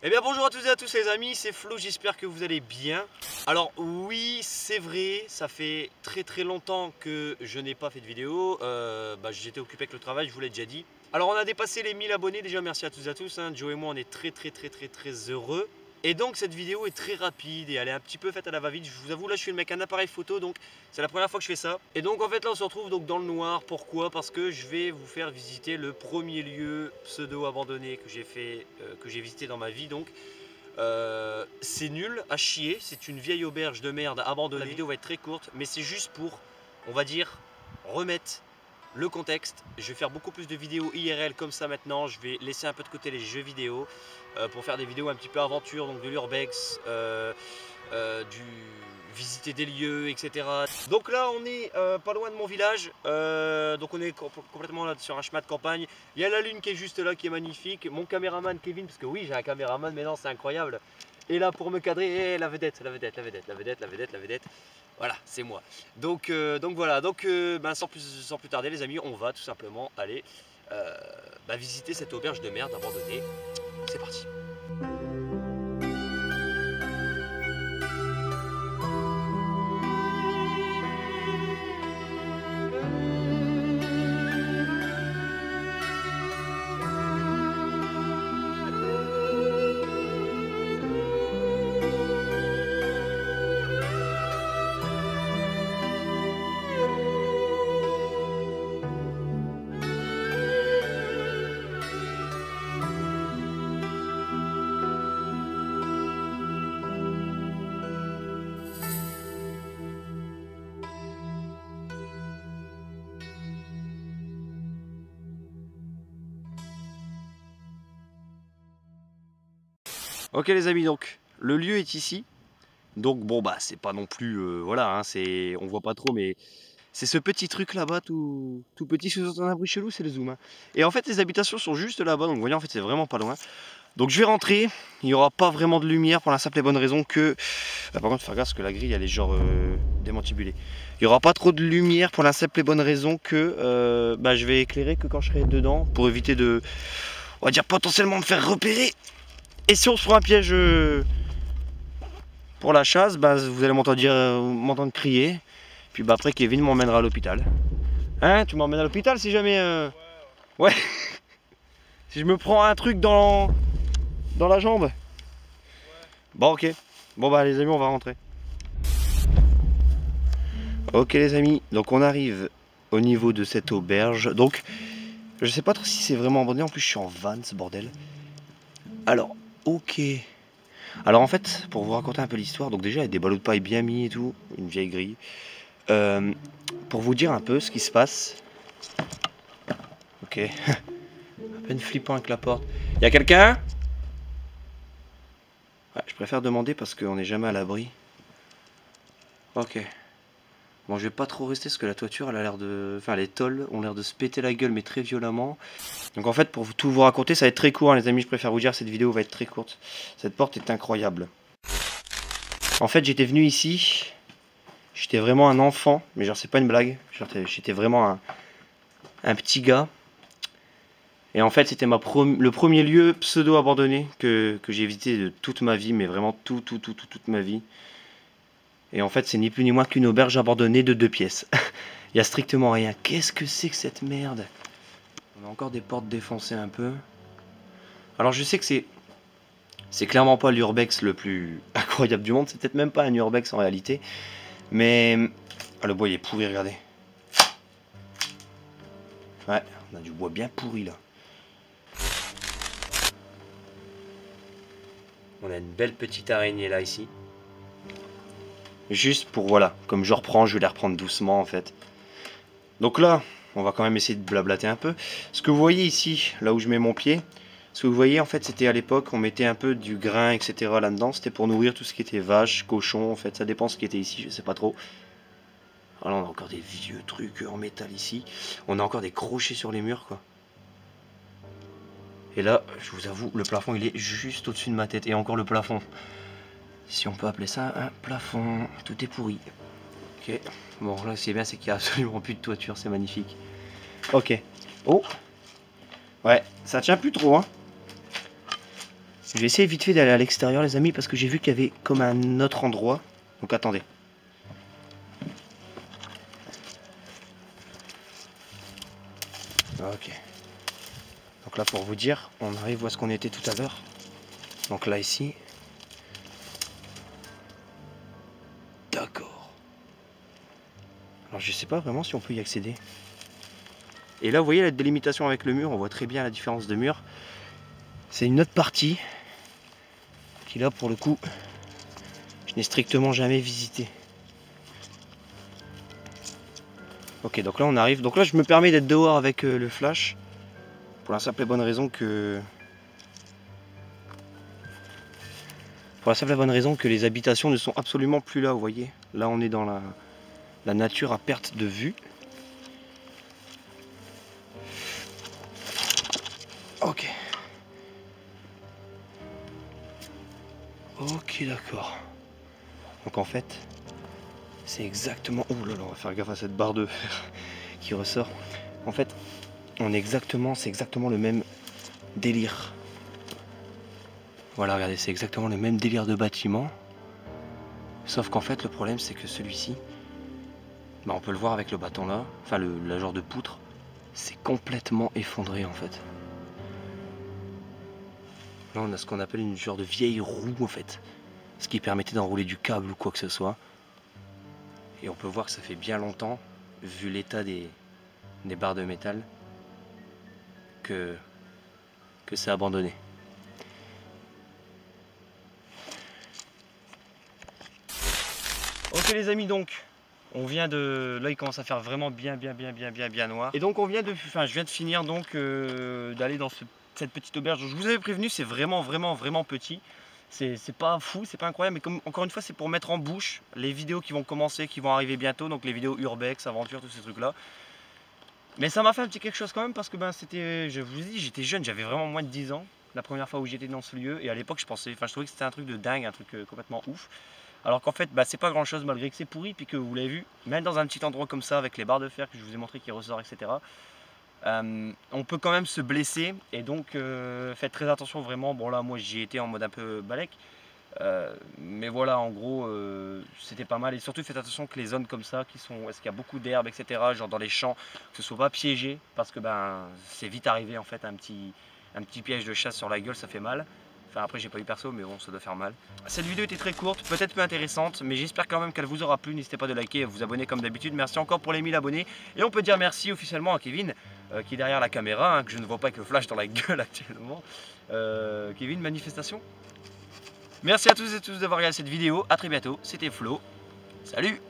Eh bien bonjour à toutes et à tous les amis, c'est Flo, j'espère que vous allez bien. Alors oui, c'est vrai, ça fait très longtemps que je n'ai pas fait de vidéo. J'étais occupé avec le travail, je vous l'ai déjà dit. Alors on a dépassé les 1000 abonnés, déjà merci à toutes et à tous, hein. Joe et moi on est très heureux. Et donc cette vidéo est très rapide et elle est un petit peu faite à la va-vite. Je vous avoue, là je suis le mec un appareil photo, donc c'est la première fois que je fais ça. Et donc en fait là on se retrouve donc dans le noir. Pourquoi? Parce que je vais vous faire visiter le premier lieu pseudo abandonné que j'ai fait, que j'ai visité dans ma vie. Donc c'est nul à chier, c'est une vieille auberge de merde abandonnée. La vidéo va être très courte, mais c'est juste pour, on va dire, remettre le contexte. Je vais faire beaucoup plus de vidéos IRL comme ça maintenant. Je vais laisser un peu de côté les jeux vidéo pour faire des vidéos un petit peu aventure, donc de l'urbex, du visiter des lieux, etc. Donc là on est pas loin de mon village, donc on est complètement là sur un chemin de campagne. Il y a la lune qui est juste là, qui est magnifique. Mon caméraman Kevin, parce que oui j'ai un caméraman, mais non c'est incroyable. Et là pour me cadrer, la vedette. Voilà, c'est moi. Donc voilà, sans plus tarder les amis, on va tout simplement aller visiter cette auberge de merde abandonnée. C'est parti. Ok les amis, donc le lieu est ici. Donc bon bah c'est pas non plus voilà hein, c'est on voit pas trop, mais c'est ce petit truc là-bas tout petit sous un abri chelou, c'est le zoom, hein. Et en fait les habitations sont juste là-bas, donc vous voyez en fait c'est vraiment pas loin. Donc je vais rentrer, il n'y aura pas vraiment de lumière pour la simple et bonne raison que par contre faire gaffe parce que la grille elle est genre démantibulée. Il n'y aura pas trop de lumière pour la simple et bonne raison que je vais éclairer que quand je serai dedans pour éviter de, on va dire, potentiellement me faire repérer. Et si on se prend un piège pour la chasse, vous allez m'entendre crier. Puis après Kevin m'emmènera à l'hôpital. Hein, tu m'emmènes à l'hôpital si jamais... Ouais. Si je me prends un truc dans la jambe. Bon ok. Bon bah les amis on va rentrer. Ok les amis, donc on arrive au niveau de cette auberge. Donc je sais pas trop si c'est vraiment abandonné, en plus je suis en van ce bordel. Alors, ok. Alors en fait, pour vous raconter un peu l'histoire, donc déjà il y a des ballots de paille bien mis et tout, une vieille grille. Pour vous dire un peu ce qui se passe. Ok. À peine flippant avec la porte. Y a quelqu'un? Ouais, je préfère demander parce qu'on n'est jamais à l'abri. Ok. Bon, je vais pas trop rester parce que la toiture, elle a l'air de... Enfin, les tôles ont l'air de se péter la gueule, mais très violemment. Donc en fait, pour tout vous raconter, ça va être très court, hein, les amis. Je préfère vous dire, cette vidéo va être très courte. Cette porte est incroyable. En fait, j'étais venu ici. J'étais vraiment un enfant. Mais genre, c'est pas une blague. J'étais vraiment un petit gars. Et en fait, c'était le premier lieu pseudo-abandonné que j'ai visité de toute ma vie. Mais vraiment toute ma vie. Et en fait, c'est ni plus ni moins qu'une auberge abandonnée de 2 pièces. Il y a strictement rien. Qu'est-ce que c'est que cette merde? On a encore des portes défoncées un peu. Alors je sais que c'est clairement pas l'urbex le plus incroyable du monde. C'est peut-être même pas un urbex en réalité. Mais... Ah, le bois il est pourri, regardez. Ouais, on a du bois bien pourri là. On a une belle petite araignée là ici. Juste pour, voilà, comme je reprends, je vais les reprendre doucement en fait. Donc là, on va quand même essayer de blablater un peu. Ce que vous voyez ici, là où je mets mon pied, ce que vous voyez en fait, c'était à l'époque, on mettait un peu du grain, etc. là-dedans. C'était pour nourrir tout ce qui était vache, cochon, en fait, ça dépend ce qui était ici, je sais pas trop. Alors on a encore des vieux trucs en métal ici. On a encore des crochets sur les murs, quoi. Et là, je vous avoue, le plafond, il est juste au-dessus de ma tête. Et encore le plafond. Si on peut appeler ça un plafond. Tout est pourri. Ok. Bon, là, c'est bien, c'est qu'il n'y a absolument plus de toiture. C'est magnifique. Ok. Oh. Ouais, ça tient plus trop, hein. Je vais essayer vite fait d'aller à l'extérieur les amis parce que j'ai vu qu'il y avait comme un autre endroit. Donc attendez. Ok. Donc là pour vous dire, on arrive où est-ce qu'on était tout à l'heure. Donc là ici. D'accord. Alors je sais pas vraiment si on peut y accéder. Et là vous voyez la délimitation avec le mur, on voit très bien la différence de mur. C'est une autre partie qui là pour le coup je n'ai strictement jamais visité. Ok, donc là on arrive. Donc là je me permets d'être dehors avec le flash. Pour la simple et bonne raison que... Pour la simple et bonne raison que les habitations ne sont absolument plus là, vous voyez. Là on est dans la nature à perte de vue. Ok. Ok, d'accord. Donc en fait, c'est exactement... Oh là là, on va faire gaffe à cette barre de fer qui ressort. En fait, on est exactement... C'est exactement le même délire. Voilà, regardez, c'est exactement le même délire de bâtiment. Sauf qu'en fait, le problème, c'est que celui-ci, bah, on peut le voir avec le bâton là, enfin la genre de poutre, c'est complètement effondré en fait. Là, on a ce qu'on appelle une genre de vieille roue en fait, ce qui permettait d'enrouler du câble ou quoi que ce soit. Et on peut voir que ça fait bien longtemps, vu l'état des barres de métal, que c'est abandonné. Ok les amis, donc on vient de... Là il commence à faire vraiment bien noir. Et donc on vient de... Enfin je viens de finir donc d'aller dans cette petite auberge. Je vous avais prévenu, c'est vraiment petit. C'est pas fou, c'est pas incroyable, mais comme encore une fois c'est pour mettre en bouche les vidéos qui vont commencer, qui vont arriver bientôt. Donc les vidéos urbex, aventure, tous ces trucs là. Mais ça m'a fait un petit quelque chose quand même parce que ben c'était... Je vous ai dit, j'étais jeune, j'avais vraiment moins de 10 ans. La première fois où j'étais dans ce lieu. Et à l'époque je pensais... Enfin je trouvais que c'était un truc de dingue, un truc complètement ouf. Alors qu'en fait, bah, c'est pas grand chose malgré que c'est pourri, puis que vous l'avez vu, même dans un petit endroit comme ça, avec les barres de fer que je vous ai montré qui ressortent, etc. On peut quand même se blesser, et donc faites très attention vraiment. Bon là, moi j'y étais en mode un peu balèque, mais voilà, en gros, c'était pas mal. Et surtout faites attention que les zones comme ça, est-ce qu'il y a beaucoup d'herbe, etc., genre dans les champs, que ce soit pas piégé, parce que ben c'est vite arrivé en fait un petit piège de chasse sur la gueule, ça fait mal. Enfin après j'ai pas eu perso mais bon ça doit faire mal. Cette vidéo était très courte, peut-être peu intéressante, mais j'espère quand même qu'elle vous aura plu. N'hésitez pas de liker et vous abonner comme d'habitude. Merci encore pour les 1000 abonnés. Et on peut dire merci officiellement à Kevin qui est derrière la caméra, hein, que je ne vois pas avec le flash dans la gueule actuellement. Kevin, manifestation. Merci à tous et tous d'avoir regardé cette vidéo. A très bientôt, c'était Flo. Salut!